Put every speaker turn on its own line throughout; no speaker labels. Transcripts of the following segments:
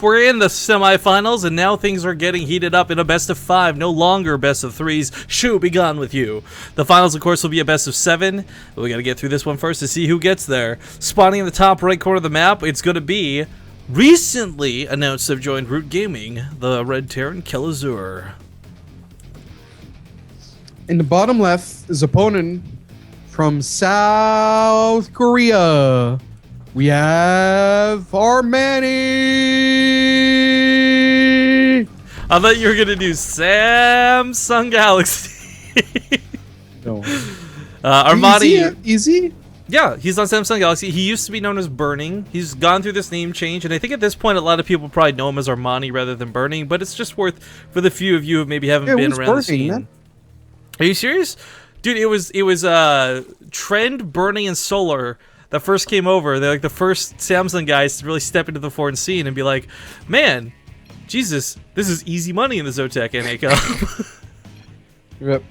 We're in the semifinals, and now things are getting heated up in a best of 5, no longer best of 3s. Shoo, be gone with you. The finals, of course, will be a best of 7, but we gotta get through this one first to see who gets there. Spawning in the top right corner of the map, it's gonna be recently announced to have joined Root Gaming, the Red Terran Kelazhur.
In the bottom left is opponent from South Korea. We have Armani.
I thought you were gonna do Samsung Galaxy.
No.
Armani.
Easy?
Yeah, he's on Samsung Galaxy. He used to be known as Burning. He's gone through this name change, and I think at this point a lot of people probably know him as Armani rather than Burning, but it's just worth for the few of you who maybe haven't been around the scene. Man. Are you serious? Dude, it was Trend, Burning, and Solar that first came over. They're like the first Samsung guys to really step into the foreign scene and be like, man, Jesus, this is easy money in the Zotac NA Cup.
Yep.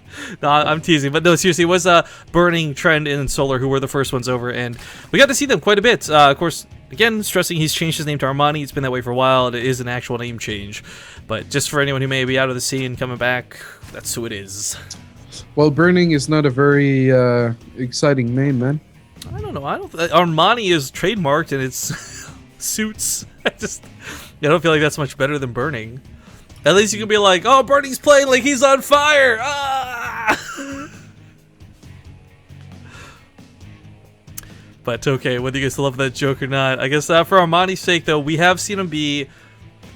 No, I'm teasing, but no, seriously, it was Burning, Trend, and Solar who were the first ones over, and we got to see them quite a bit. Of course, again, stressing he's changed his name to Armani. It's been that way for a while. It is an actual name change, but just for anyone who may be out of the scene coming back, that's who it is.
Well, Burning is not a very exciting name, man.
I don't know. Armani is trademarked and it's suits. I don't feel like that's much better than Burning. At least you can be like, oh, Burning's playing like he's on fire. Ah! But okay, whether you guys love that joke or not, I guess for Armani's sake, though, we have seen him be,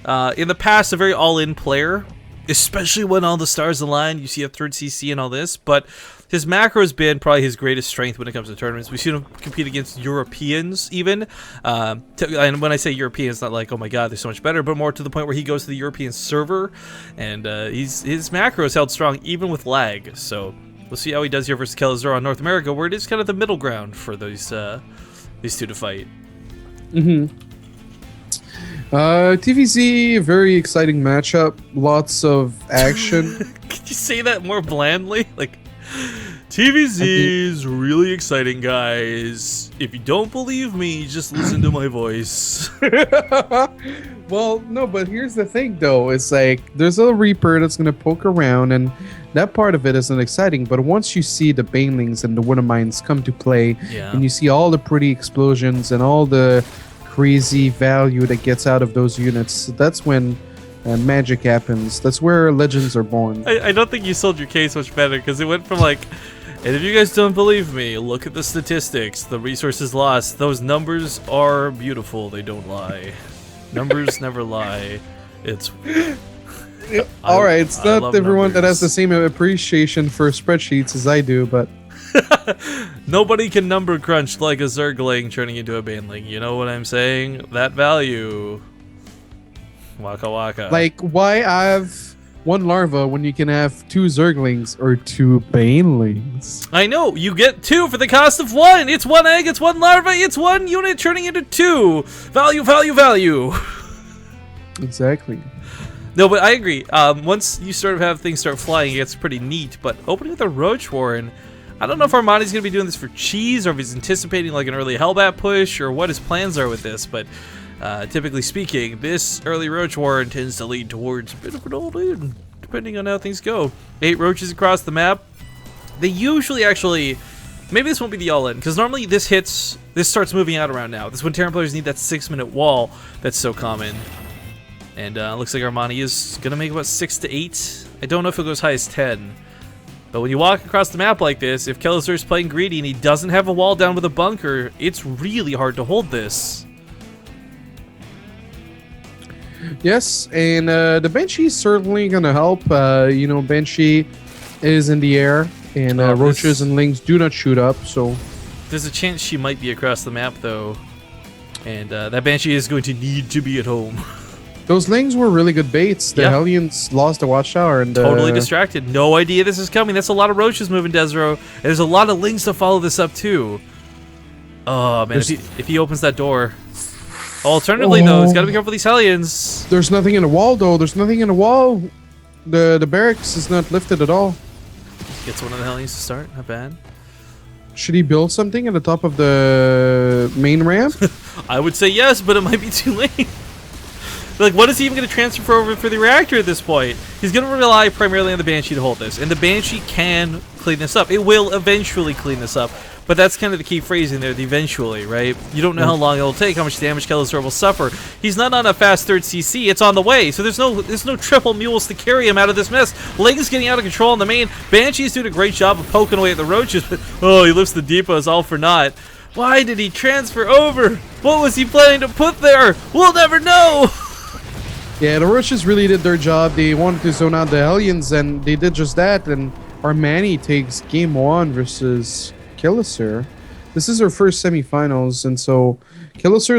in the past, a very all-in player, especially when all the stars align. You see a third CC and all this, but his macro has been probably his greatest strength when it comes to tournaments. We've seen him compete against Europeans even. And when I say European, it's not like, oh my god, they're so much better, but more to the point where he goes to the European server, and his macro is held strong even with lag. So we'll see how he does here versus Kelazhur on North America, where it is kind of the middle ground for these two to fight.
TVZ, very exciting matchup. Lots of action.
Could you say that more blandly? Like, TVZ is really exciting, guys. If you don't believe me, just listen to my voice.
Well, no, but here's the thing, though. It's like, there's a Reaper that's going to poke around, and that part of it isn't exciting. But once you see the Banelings and the Winter Mines come to play, and you see all the pretty explosions and all the crazy value that gets out of those units, that's when magic happens. That's where legends are born.
I don't think you sold your case much better, because it went from like, and if you guys don't believe me, look at the statistics, the resources lost, those numbers are beautiful, they don't lie. Numbers never lie. It's
alright, it's not everyone that has the same appreciation for spreadsheets as I do, but
nobody can number crunch like a Zergling turning into a Baneling, you know what I'm saying? That value. Waka waka.
Like, why have one larva when you can have 2 Zerglings or 2 Banelings?
I know, you get 2 for the cost of 1. It's 1 egg, it's 1 larva, it's 1 unit turning into 2. Value, value, value.
Exactly.
No, but I agree. Once you sort of have things start flying, it gets pretty neat. But opening with a Roach Warren, I don't know if Armani's going to be doing this for cheese, or if he's anticipating like an early Hellbat push, or what his plans are with this, but typically speaking, this early Roach Warren tends to lead towards a bit of an all-in, depending on how things go. 8 roaches across the map. They usually actually, maybe this won't be the all-in, because normally this starts moving out around now. This is when Terran players need that 6-minute wall that's so common. And looks like Armani is going to make about 6 to 8. I don't know if he'll go as high as 10. But when you walk across the map like this, if Kelazhur is playing greedy and he doesn't have a wall down with a bunker, it's really hard to hold this.
Yes, and the Banshee is certainly going to help. You know, Banshee is in the air, and roaches and lings do not shoot up, so
there's a chance she might be across the map, though. And that Banshee is going to need to be at home.
Those lings were really good baits. The Hellions lost the watchtower and
totally distracted. No idea this is coming. That's a lot of roaches moving, Desro. And there's a lot of lings to follow this up too. Oh man, if he opens that door. Alternatively, though, he's got to be careful with these Hellions.
There's nothing in the wall, though. There's nothing in the wall. The barracks is not lifted at all.
Gets one of the Hellions to start. Not bad.
Should he build something at the top of the main ramp?
I would say yes, but it might be too late. Like, what is he even going to transfer over for the reactor at this point? He's going to rely primarily on the Banshee to hold this, and the Banshee can clean this up. It will eventually clean this up, but that's kind of the key phrasing there, the eventually, right? You don't know how long it'll take, how much damage Kelazhur will suffer. He's not on a fast third CC, it's on the way, so there's no triple mules to carry him out of this mess. Ling's getting out of control in the main. Banshee's doing a great job of poking away at the roaches, but oh, he lifts the depots all for naught. Why did he transfer over? What was he planning to put there? We'll never know!
Yeah, the Roaches really did their job. They wanted to zone out the Hellions, and they did just that. And Armani takes game 1 versus Kelazhur. This is her first semifinals, and so Kelazhur's